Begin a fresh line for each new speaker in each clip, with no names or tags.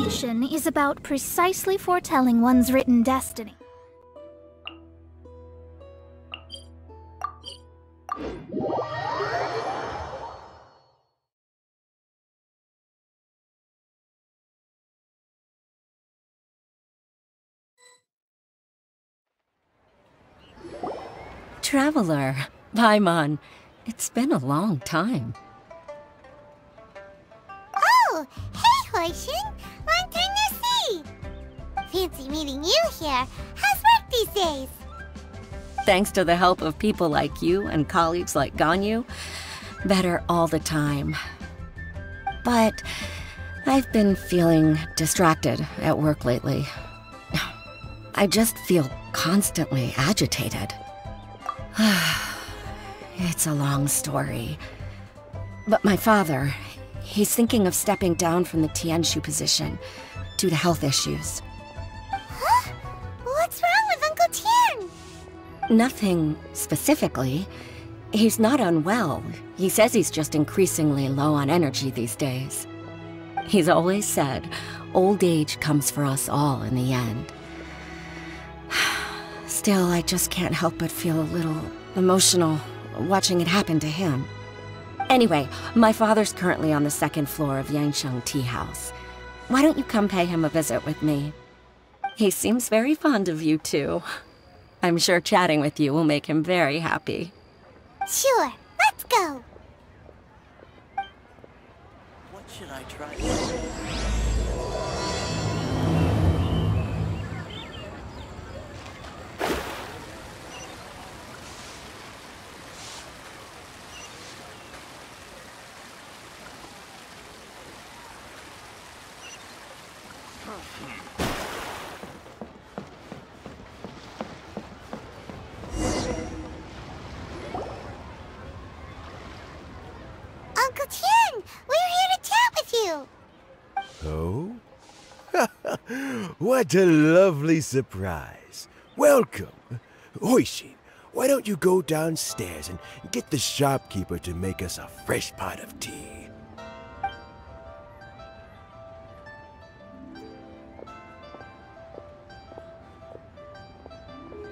Divination is about precisely foretelling one's written destiny.
Traveler, Paimon, it's been a long time.
Oh, hey, Hoishin! Long time no see! Fancy meeting you here. How's work these days?
Thanks to the help of people like you and colleagues like Ganyu, better all the time. But I've been feeling distracted at work lately. I just feel constantly agitated. It's a long story. But my father, he's thinking of stepping down from the Tianshu position due to health issues.
Huh? What's wrong with Uncle Tian?
Nothing specifically. He's not unwell. He says he's just increasingly low on energy these days. He's always said, old age comes for us all in the end. Still, I just can't help but feel a little emotional watching it happen to him. Anyway, my father's currently on the second floor of Yangsheng Tea House. Why don't you come pay him a visit with me? He seems very fond of you, too. I'm sure chatting with you will make him very happy.
Sure, let's go!
What should I try?
Uncle Tian, we're here to chat with you!
Oh? What a lovely surprise. Welcome. Hoishin, why don't you go downstairs and get the shopkeeper to make us a fresh pot of tea?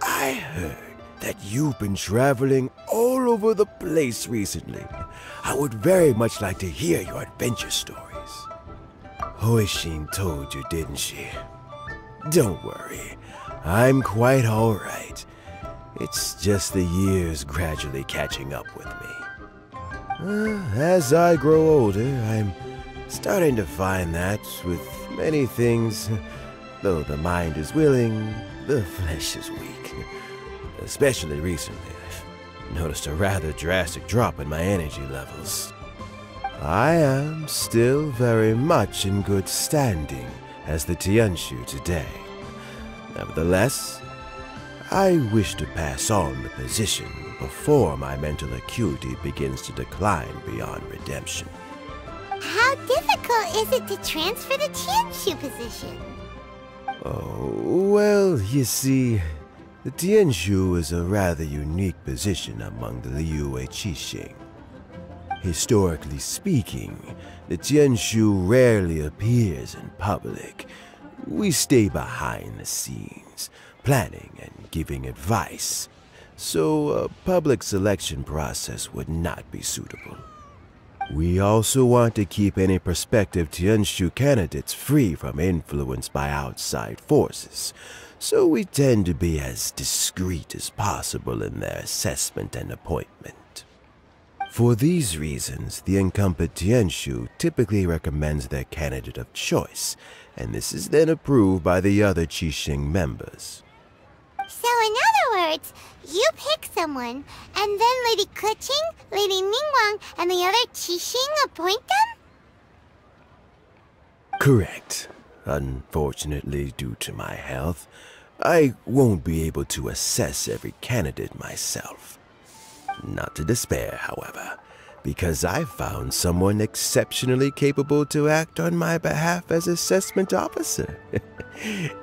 I heard that you've been traveling all over the place recently. I would very much like to hear your adventure stories. Hoishin told you, didn't she? Don't worry, I'm quite alright. It's just the years gradually catching up with me. As I grow older, I'm starting to find that with many things, though the mind is willing, the flesh is weak. Especially recently, I've noticed a rather drastic drop in my energy levels. I am still very much in good standing as the Tianshu today. Nevertheless, I wish to pass on the position before my mental acuity begins to decline beyond redemption.
How difficult is it to transfer the Tianshu position?
Oh, well, you see, the Tianshu is a rather unique position among the Liyue Qixing. Historically speaking, the Tianshu rarely appears in public. We stay behind the scenes, planning and giving advice, so a public selection process would not be suitable. We also want to keep any prospective Tianshu candidates free from influence by outside forces, so we tend to be as discreet as possible in their assessment and appointment. For these reasons, the incumbent Tianshu typically recommends their candidate of choice, and this is then approved by the other Qixing members.
So in other words, you pick someone, and then Lady Keqing, Lady Ningguang, and the other Qixing appoint them?
Correct. Unfortunately, due to my health, I won't be able to assess every candidate myself. Not to despair, however, because I found someone exceptionally capable to act on my behalf as assessment officer.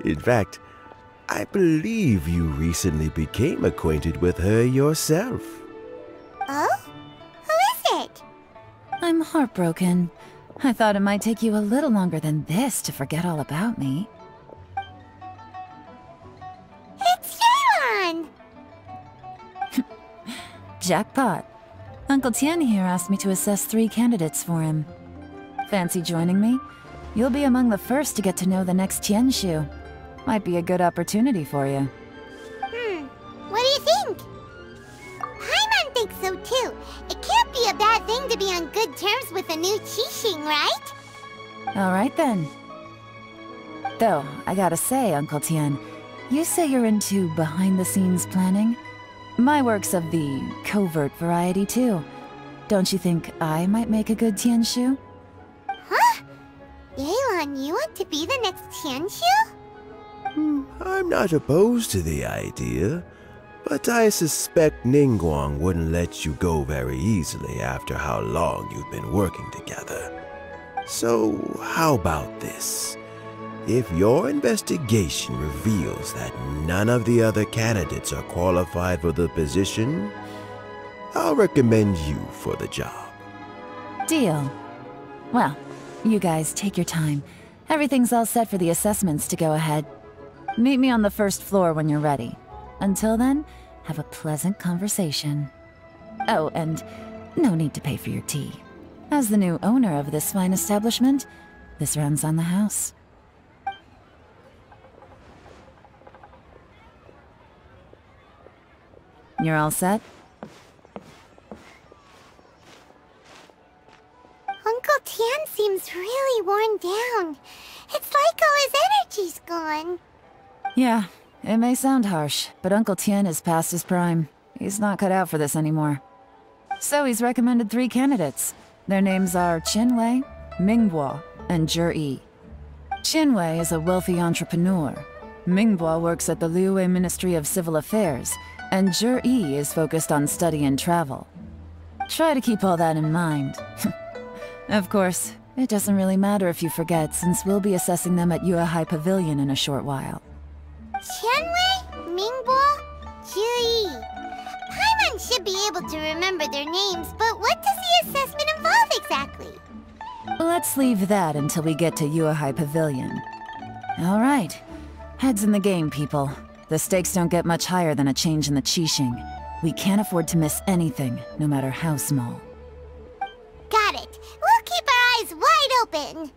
In fact, I believe you recently became acquainted with her yourself.
Oh? Who is it?
I'm heartbroken. I thought it might take you a little longer than this to forget all about me.
It's Yelan!
Jackpot. Uncle Tian here asked me to assess 3 candidates for him. Fancy joining me? You'll be among the first to get to know the next Tianshu. Might be a good opportunity for you.
What do you think? Paimon thinks so too. It can't be a bad thing to be on good terms with a new Qixing, right?
Alright then. Though, I gotta say, Uncle Tian, you say you're into behind-the-scenes planning? My work's of the covert variety too. Don't you think I might make a good Tianshu?
Huh? Yelan, you want to be the next Tianshu?
I'm not opposed to the idea, but I suspect Ningguang wouldn't let you go very easily after how long you've been working together. So, how about this? If your investigation reveals that none of the other candidates are qualified for the position, I'll recommend you for the job.
Deal. Well, you guys take your time. Everything's all set for the assessments to go ahead. Meet me on the first floor when you're ready. Until then, have a pleasant conversation. Oh, and no need to pay for your tea. As the new owner of this fine establishment, this runs on the house. You're all set?
Uncle Tian seems really worn down. It's like all his energy's gone.
Yeah, it may sound harsh, but Uncle Tian is past his prime. He's not cut out for this anymore. So he's recommended 3 candidates. Their names are Qinwei, Mingbo, and Zhi. Qinwei is a wealthy entrepreneur. Mingbo works at the Liyue Ministry of Civil Affairs, and Zhi is focused on study and travel. Try to keep all that in mind. Of course, it doesn't really matter if you forget, since we'll be assessing them at Yuehai Pavilion in a short while.
Qianwei, Mingbo, Zhi. Paimon should be able to remember their names, but what does the assessment involve exactly?
Let's leave that until we get to Yuehai Pavilion. Alright. Heads in the game, people. The stakes don't get much higher than a change in the Qixing. We can't afford to miss anything, no matter how small.
Got it. We'll keep our eyes wide open.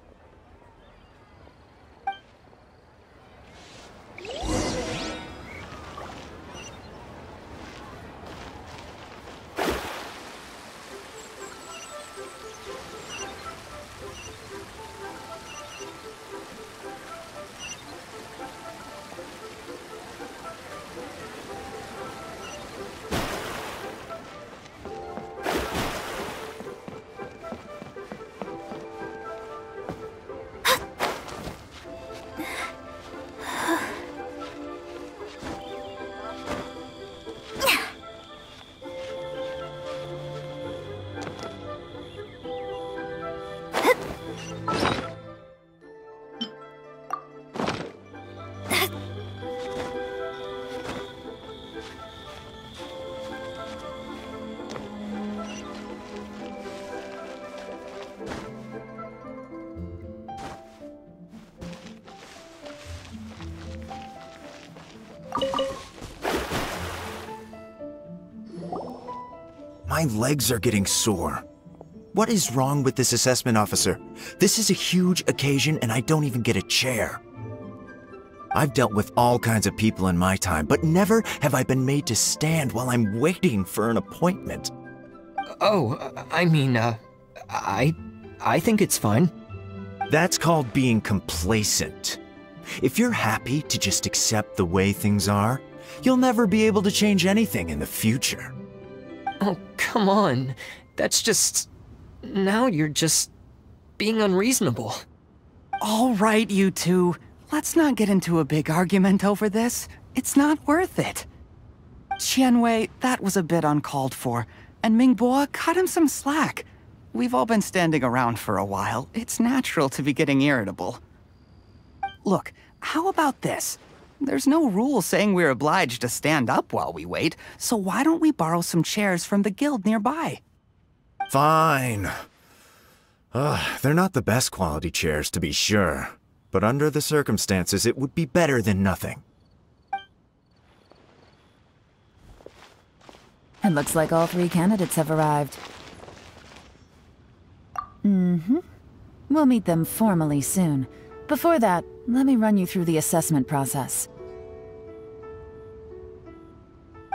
My legs are getting sore. What is wrong with this assessment officer? This is a huge occasion and I don't even get a chair. I've dealt with all kinds of people in my time, but never have I been made to stand while I'm waiting for an appointment.
Oh, I think it's fine.
That's called being complacent. If you're happy to just accept the way things are, you'll never be able to change anything in the future.
Oh, come on. That's just... Now you're just... being unreasonable.
All right, you two. Let's not get into a big argument over this. It's not worth it. Qianwei, that was a bit uncalled for. And Mingbo, cut him some slack. We've all been standing around for a while. It's natural to be getting irritable. Look, how about this? There's no rule saying we're obliged to stand up while we wait, so why don't we borrow some chairs from the guild nearby?
Fine. They're not the best quality chairs, to be sure. But under the circumstances, it would be better than nothing.
It looks like all 3 candidates have arrived. We'll meet them formally soon. Before that, let me run you through the assessment process.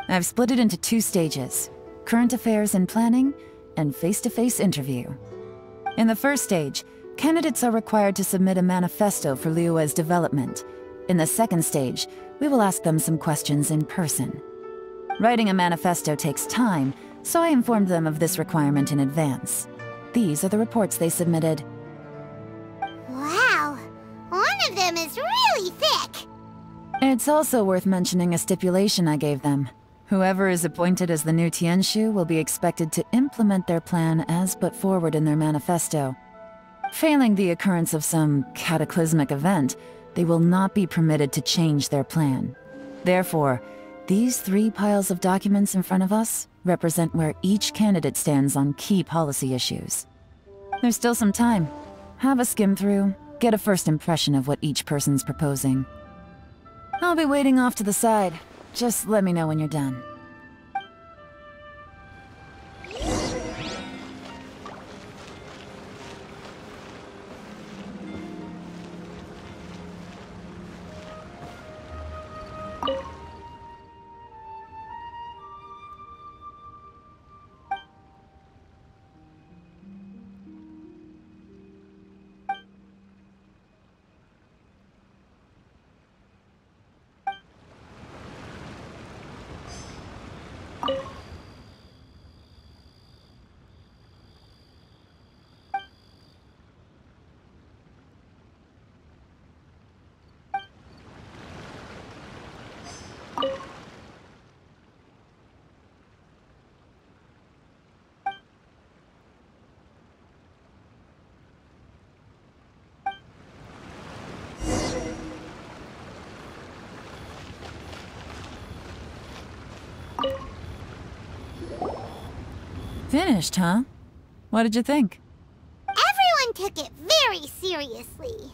I've split it into 2 stages: current affairs and planning, and face-to-face interview. In the first stage, candidates are required to submit a manifesto for Liyue's development. In the second stage, we will ask them some questions in person. Writing a manifesto takes time, so I informed them of this requirement in advance. These are the reports they submitted.
Wow, one of them is really thick.
It's also worth mentioning a stipulation I gave them. Whoever is appointed as the new Tianshu will be expected to implement their plan as put forward in their manifesto. Failing the occurrence of some cataclysmic event, they will not be permitted to change their plan. Therefore, these 3 piles of documents in front of us represent where each candidate stands on key policy issues. There's still some time. Have a skim through, get a first impression of what each person's proposing. I'll be waiting off to the side. Just let me know when you're done. Finished, huh? What did you think?
Everyone took it very seriously.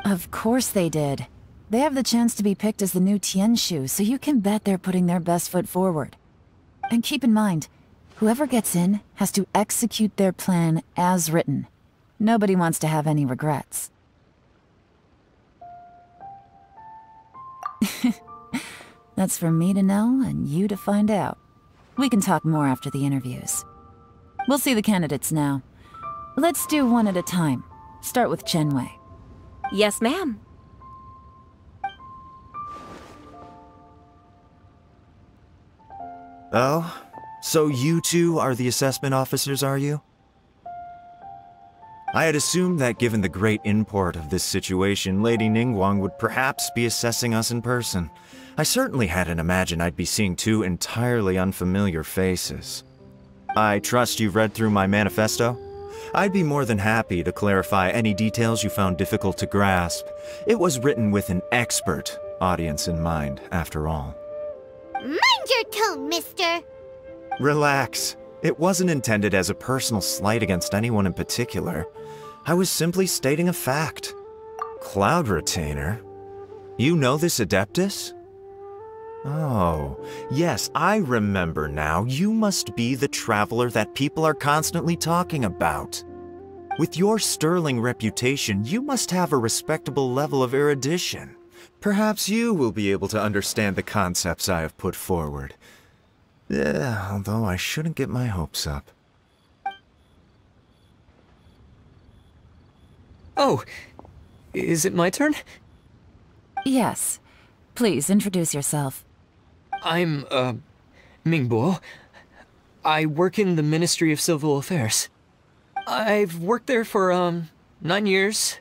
Of course they did. They have the chance to be picked as the new Tianshu, so you can bet they're putting their best foot forward. And keep in mind, whoever gets in has to execute their plan as written. Nobody wants to have any regrets. That's for me to know and you to find out. We can talk more after the interviews. We'll see the candidates now. Let's do one at a time. Start with Chenwei.
Yes, ma'am.
Oh? So you 2 are the assessment officers, are you? I had assumed that given the great import of this situation, Lady Ningguang would perhaps be assessing us in person. I certainly hadn't imagined I'd be seeing 2 entirely unfamiliar faces. I trust you've read through my manifesto? I'd be more than happy to clarify any details you found difficult to grasp. It was written with an expert audience in mind, after all.
Mind your tone, mister.
Relax. It wasn't intended as a personal slight against anyone in particular. I was simply stating a fact. Cloud Retainer? You know this Adeptus? Oh, yes, I remember now. You must be the traveler that people are constantly talking about. With your sterling reputation, you must have a respectable level of erudition. Perhaps you will be able to understand the concepts I have put forward. Although I shouldn't get my hopes up.
Oh, is it my turn?
Yes. Please introduce yourself.
I'm, Mingbo. I work in the Ministry of Civil Affairs. I've worked there for, 9 years,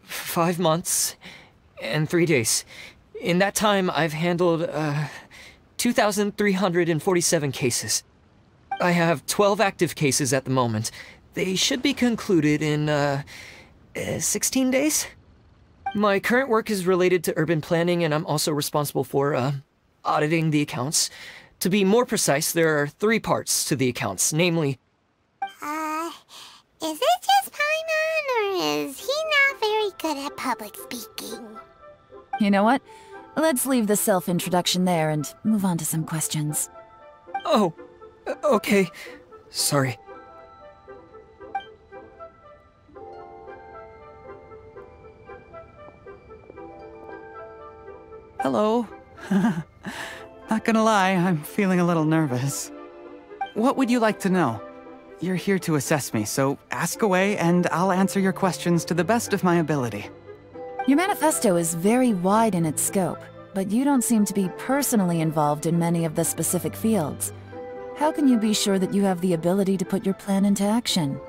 5 months, and 3 days. In that time, I've handled, 2,347 cases. I have 12 active cases at the moment. They should be concluded in, 16 days? My current work is related to urban planning, and I'm also responsible for, auditing the accounts. To be more precise, there are 3 parts to the accounts, namely...
Is it just public speaking.
You know what? Let's leave the self-introduction there and move on to some questions.
Oh, okay. Sorry.
Hello. Not gonna lie, I'm feeling a little nervous. What would you like to know? You're here to assess me, so ask away and I'll answer your questions to the best of my ability.
Your manifesto is very wide in its scope, but you don't seem to be personally involved in many of the specific fields. How can you be sure that you have the ability to put your plan into action?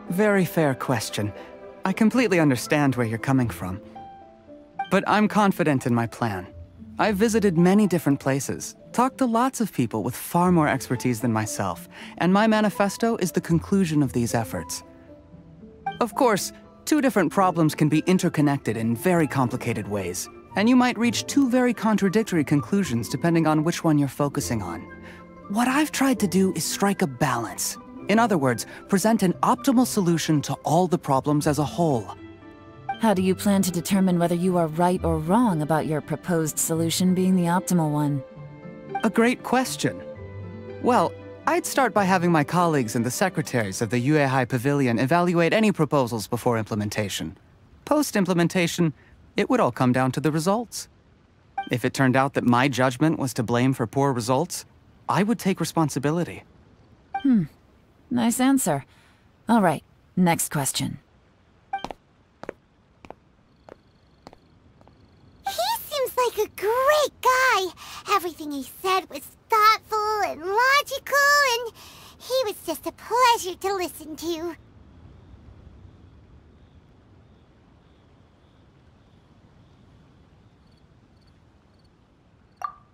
Very fair question. I completely understand where you're coming from. But I'm confident in my plan. I've visited many different places, talked to lots of people with far more expertise than myself, and my manifesto is the conclusion of these efforts. Of course, two different problems can be interconnected in very complicated ways, and you might reach two very contradictory conclusions depending on which one you're focusing on. What I've tried to do is strike a balance. In other words, present an optimal solution to all the problems as a whole.
How do you plan to determine whether you are right or wrong about your proposed solution being the optimal one?
A great question. Well, I'd start by having my colleagues and the secretaries of the Yuehai Pavilion evaluate any proposals before implementation. Post-implementation, it would all come down to the results. If it turned out that my judgment was to blame for poor results, I would take responsibility.
Nice answer. All right, next question.
He seems like a great guy. Everything he said was thoughtful and logical, and he was just a pleasure to listen to.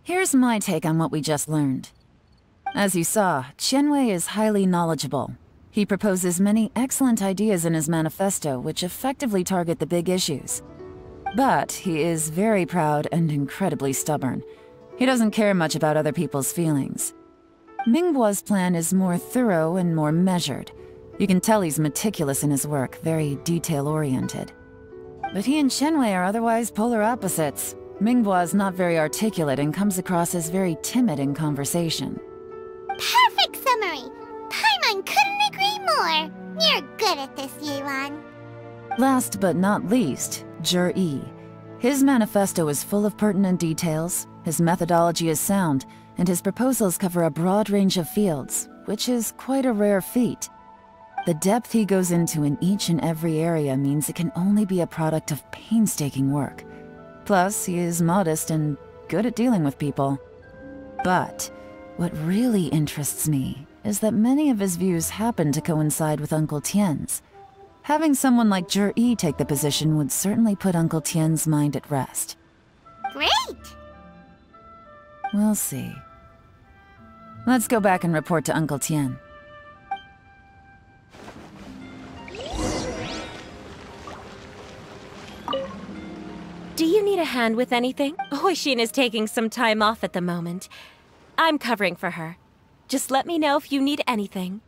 Here's my take on what we just learned. As you saw, Tianwei is highly knowledgeable. He proposes many excellent ideas in his manifesto which effectively target the big issues. But he is very proud and incredibly stubborn. He doesn't care much about other people's feelings. Mingbo's plan is more thorough and more measured. You can tell he's meticulous in his work, very detail-oriented. But he and Tianwei are otherwise polar opposites. Mingbo is not very articulate and comes across as very timid in conversation.
Perfect summary! Paimon couldn't agree more! You're good at this, Yelan.
Last but not least, Zhi. His manifesto is full of pertinent details, his methodology is sound, and his proposals cover a broad range of fields, which is quite a rare feat. The depth he goes into in each and every area means it can only be a product of painstaking work. Plus, he is modest and good at dealing with people. But what really interests me is that many of his views happen to coincide with Uncle Tien's. Having someone like Zhi take the position would certainly put Uncle Tien's mind at rest.
Great!
We'll see. Let's go back and report to Uncle Tien.
Do you need a hand with anything? Hoishin is taking some time off at the moment. I'm covering for her. Just let me know if you need anything.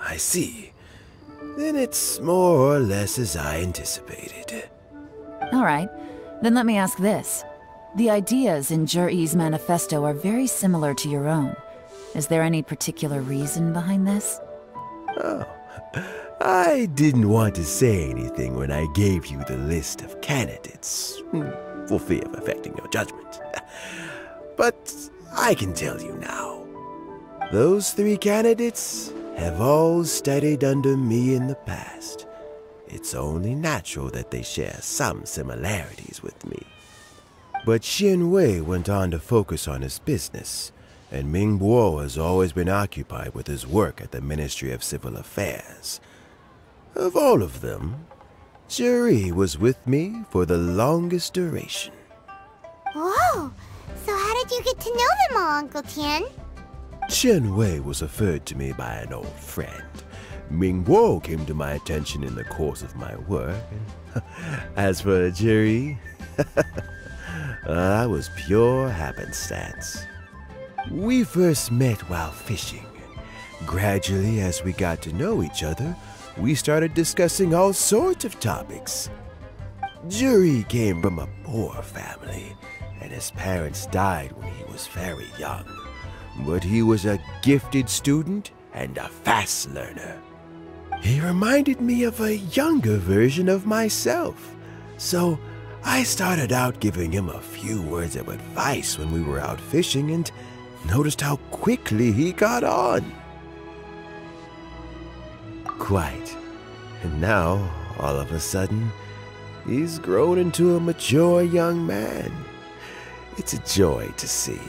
I see. Then it's more or less as I anticipated.
All right, then let me ask this. The ideas in Zhi's manifesto are very similar to your own. Is there any particular reason behind this?
Oh, I didn't want to say anything when I gave you the list of candidates, for fear of affecting your judgment. But I can tell you now. Those 3 candidates have all studied under me in the past. It's only natural that they share some similarities with me. But Xin Wei went on to focus on his business, and Ming Bo has always been occupied with his work at the Ministry of Civil Affairs. Of all of them, Juri was with me for the longest duration.
Whoa! So how did you get to know them all, Uncle Tian?
Chen Wei was referred to me by an old friend. Ming Bo came to my attention in the course of my work. And as for Juri, that was pure happenstance. We first met while fishing. Gradually, as we got to know each other, we started discussing all sorts of topics. Juri came from a poor family, and his parents died when he was very young. But he was a gifted student and a fast learner. He reminded me of a younger version of myself, so I started out giving him a few words of advice when we were out fishing and noticed how quickly he got on. Quite. And now, all of a sudden, he's grown into a mature young man. It's a joy to see,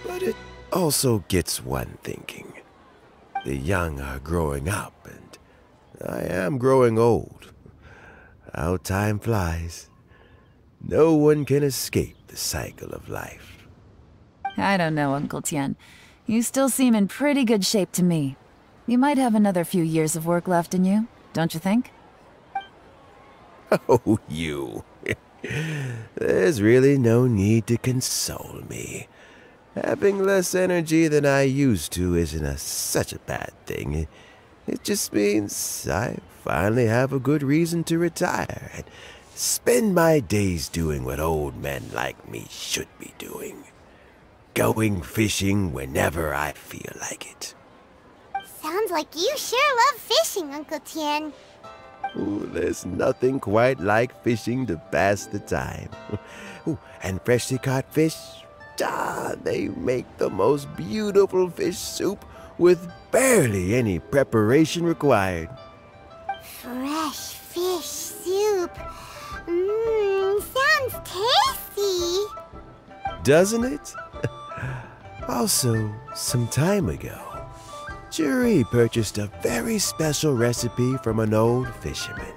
but it also gets one thinking. The young are growing up, and I am growing old. How time flies. No one can escape the cycle of life.
I don't know, Uncle Tian. You still seem in pretty good shape to me. You might have another few years of work left in you, don't you think?
Oh, you. There's really no need to console me. Having less energy than I used to isn't such a bad thing. It just means I finally have a good reason to retire and spend my days doing what old men like me should be doing. Going fishing whenever I feel like it.
Sounds like you sure love fishing, Uncle Tian.
Ooh, there's nothing quite like fishing to pass the time. Ooh, and freshly caught fish, they make the most beautiful fish soup with barely any preparation required.
Fresh fish soup. Sounds tasty.
Doesn't it? Also, some time ago, Juri purchased a very special recipe from an old fisherman.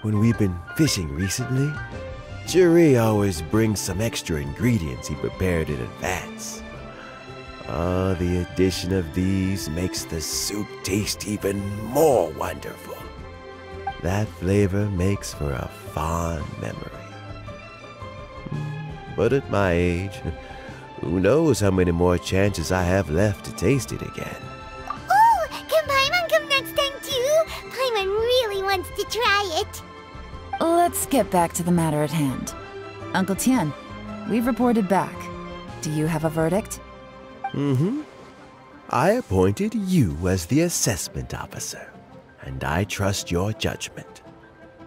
When we've been fishing recently, Juri always brings some extra ingredients he prepared in advance. The addition of these makes the soup taste even more wonderful. That flavor makes for a fond memory. But at my age, who knows how many more chances I have left to taste it again.
Oh, can Paimon come next time too? Paimon really wants to try it.
Let's get back to the matter at hand. Uncle Tian, we've reported back. Do you have a verdict?
I appointed you as the assessment officer, and I trust your judgment.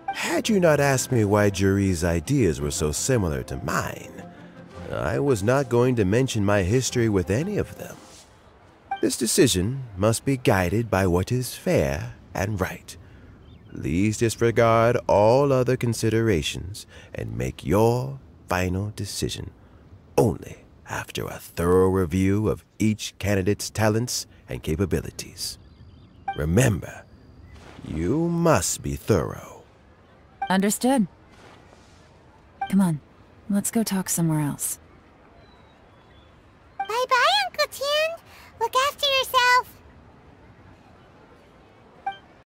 Had you not asked me why Juri's ideas were so similar to mine, I was not going to mention my history with any of them. This decision must be guided by what is fair and right. Please disregard all other considerations and make your final decision only after a thorough review of each candidate's talents and capabilities. Remember, you must be thorough.
Understood. Come on, let's go talk somewhere else.
Bye-bye, Uncle Tian. Look after